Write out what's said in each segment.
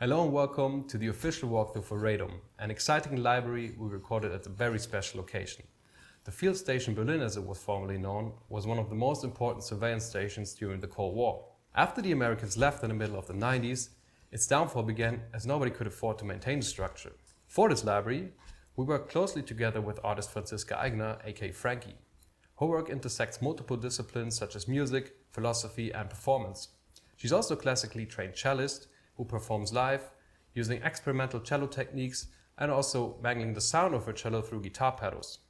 Hello and welcome to the official walkthrough for Radome, an exciting library we recorded at a very special location. The Field Station Berlin, as it was formerly known, was one of the most important surveillance stations during the Cold War. After the Americans left in the middle of the 90s, its downfall began as nobody could afford to maintain the structure. For this library, we worked closely together with artist Franziska Eigner, aka Frankie. Her work intersects multiple disciplines such as music, philosophy and performance. She's also a classically trained cellist who performs live, using experimental cello techniques and also mangling the sound of her cello through guitar pedals.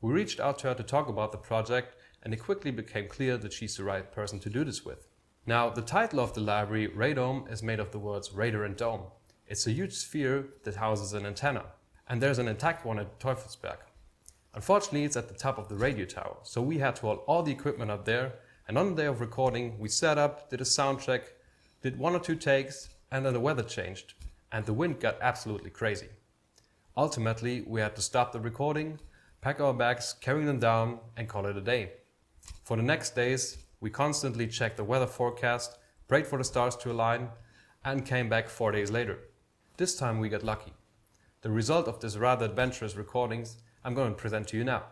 We reached out to her to talk about the project, and it quickly became clear that she's the right person to do this with. Now, the title of the library, Radome, is made of the words radar and dome. It's a huge sphere that houses an antenna, and there's an intact one at Teufelsberg. Unfortunately, it's at the top of the radio tower, so we had to haul all the equipment up there, and on the day of recording, we set up, did a sound check, did 1 or 2 takes, and then the weather changed, and the wind got absolutely crazy. Ultimately, we had to stop the recording, pack our bags, carry them down, and call it a day. For the next days, we constantly checked the weather forecast, prayed for the stars to align, and came back 4 days later. This time we got lucky. The result of this rather adventurous recordings I'm going to present to you now.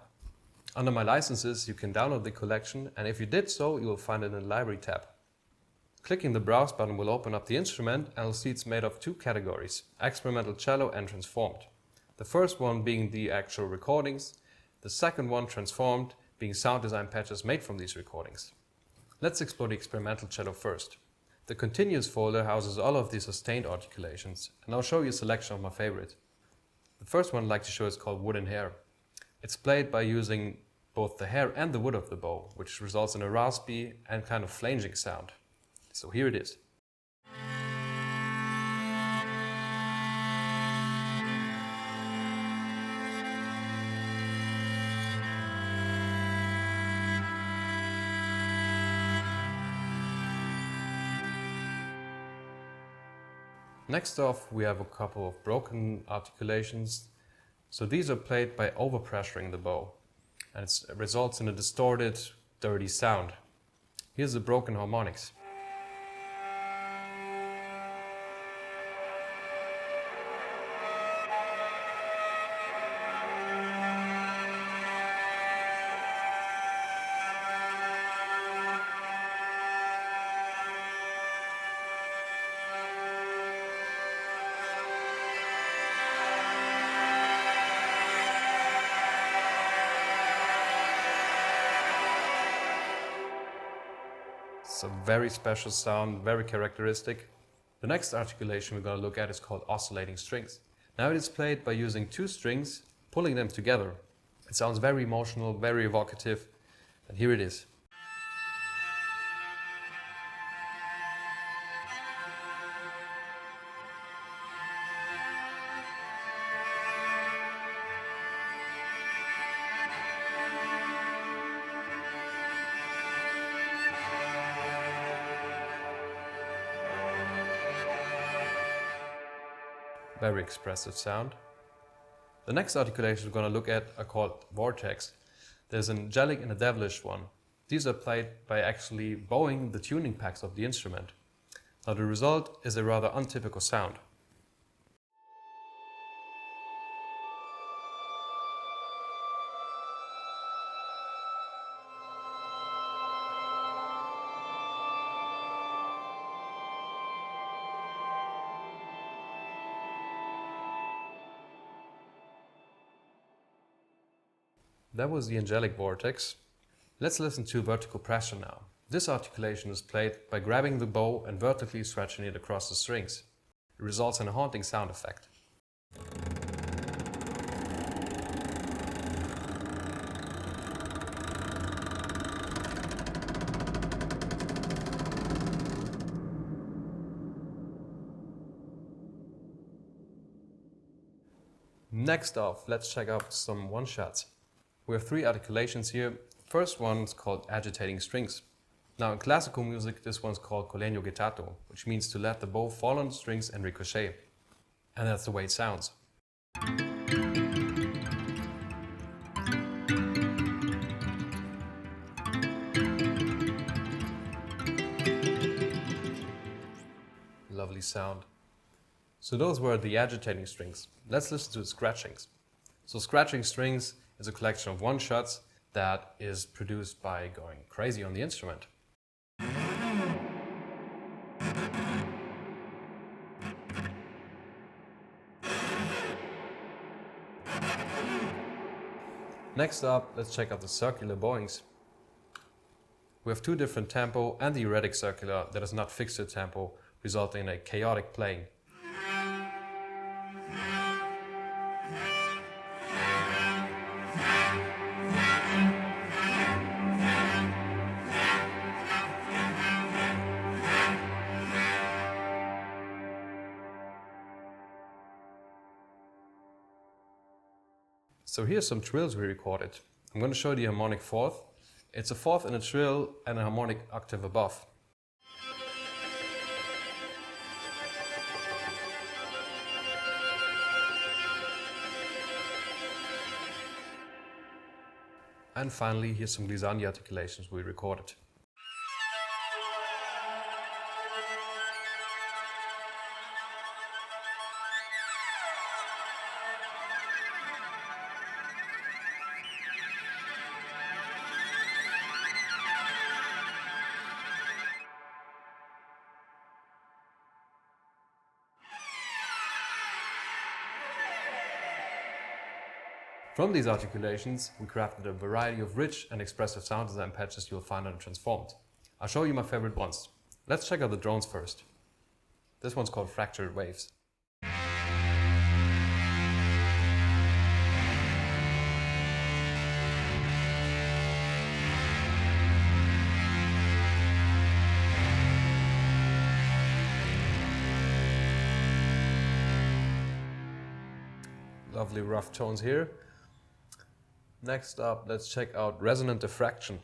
Under my licenses, you can download the collection, and if you did so, you will find it in the library tab. Clicking the Browse button will open up the instrument, and you'll see it's made of 2 categories, experimental cello and transformed. The first one being the actual recordings, the second one, transformed, being sound design patches made from these recordings. Let's explore the experimental cello first. The continuous folder houses all of the sustained articulations, and I'll show you a selection of my favorite. The first one I'd like to show is called wood and hair. It's played by using both the hair and the wood of the bow, which results in a raspy and kind of flanging sound. So here it is. Next off, we have a couple of broken articulations. So these are played by overpressuring the bow, and it results in a distorted, dirty sound. Here's the broken harmonics. It's a very special sound, very characteristic. The next articulation we're going to look at is called oscillating strings. Now it is played by using 2 strings, pulling them together. It sounds very emotional, very evocative, and here it is. Very expressive sound. The next articulations we're going to look at are called vortex. There's an angelic and a devilish one. These are played by actually bowing the tuning packs of the instrument. Now the result is a rather untypical sound. That was the angelic vortex. Let's listen to vertical pressure now. This articulation is played by grabbing the bow and vertically stretching it across the strings. It results in a haunting sound effect. Next off, let's check out some one-shots. We have 3 articulations here. First one is called agitating strings. Now in classical music, this one's called collegno gettato, which means to let the bow fall on the strings and ricochet. And that's the way it sounds. Lovely sound. So those were the agitating strings. Let's listen to the scratchings. So scratching strings is a collection of one-shots that is produced by going crazy on the instrument. Next up, let's check out the circular bowings. We have two different tempo and the erratic circular that is not fixed to tempo, resulting in a chaotic playing. So here's some trills we recorded. I'm going to show the harmonic fourth. It's a fourth in a trill and a harmonic octave above. And finally, here's some glissandi articulations we recorded. From these articulations, we crafted a variety of rich and expressive sound design patches you'll find on Transformed. I'll show you my favorite ones. Let's check out the drones first. This one's called Fractured Waves. Lovely rough tones here. Next up, let's check out resonant diffraction.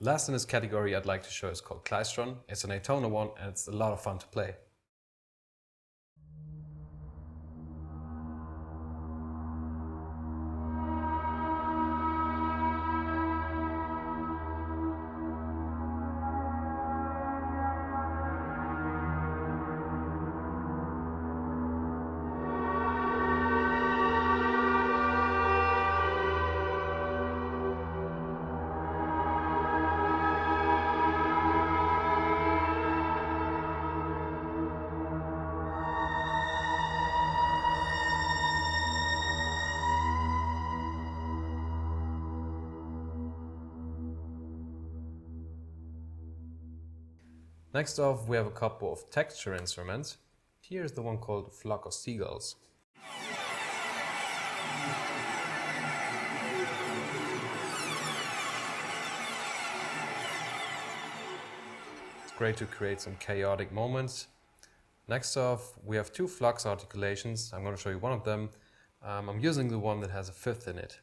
Last in this category I'd like to show is called Klystron. It's an atonal one and it's a lot of fun to play. Next off, we have a couple of texture instruments. Here's the one called Flock of Seagulls. It's great to create some chaotic moments. Next off, we have two flux articulations. I'm going to show you one of them. I'm using the one that has a fifth in it.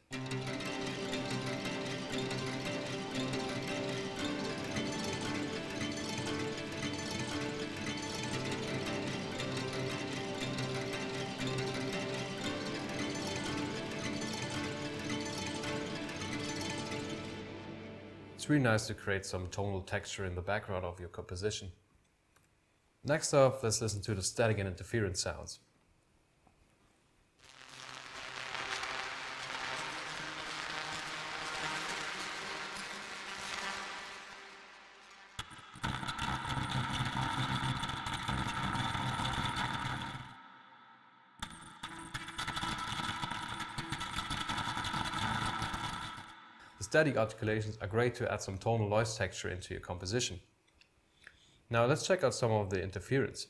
It's really nice to create some tonal texture in the background of your composition. Next up, let's listen to the static and interference sounds. The static articulations are great to add some tonal noise texture into your composition. Now let's check out some of the interference.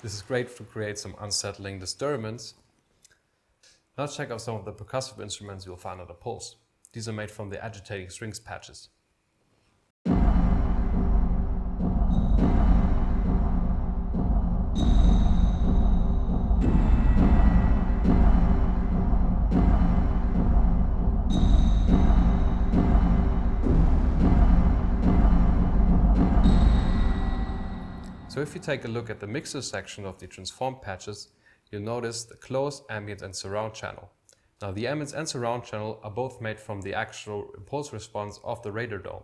This is great to create some unsettling disturbance. Now check out some of the percussive instruments you'll find at a Pulse. These are made from the agitating strings patches. So if you take a look at the mixer section of the transform patches, you'll notice the close, ambient and surround channel. Now the ambient and surround channel are both made from the actual impulse response of the Radome.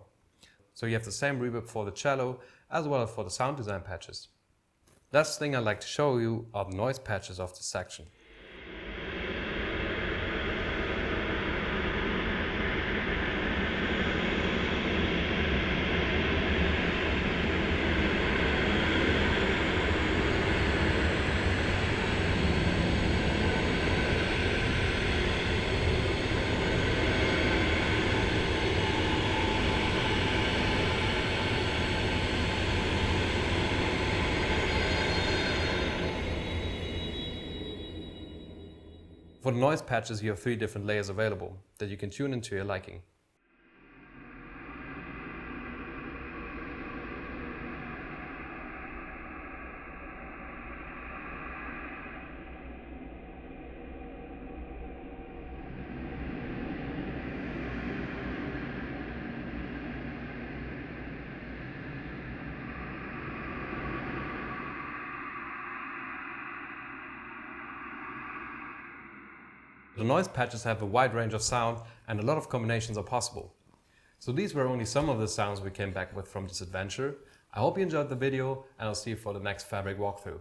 So you have the same reverb for the cello as well as for the sound design patches. Last thing I'd like to show you are the noise patches of this section. For the noise patches, you have 3 different layers available that you can tune into your liking. The noise patches have a wide range of sound and a lot of combinations are possible. So these were only some of the sounds we came back with from this adventure. I hope you enjoyed the video and I'll see you for the next fabric walkthrough.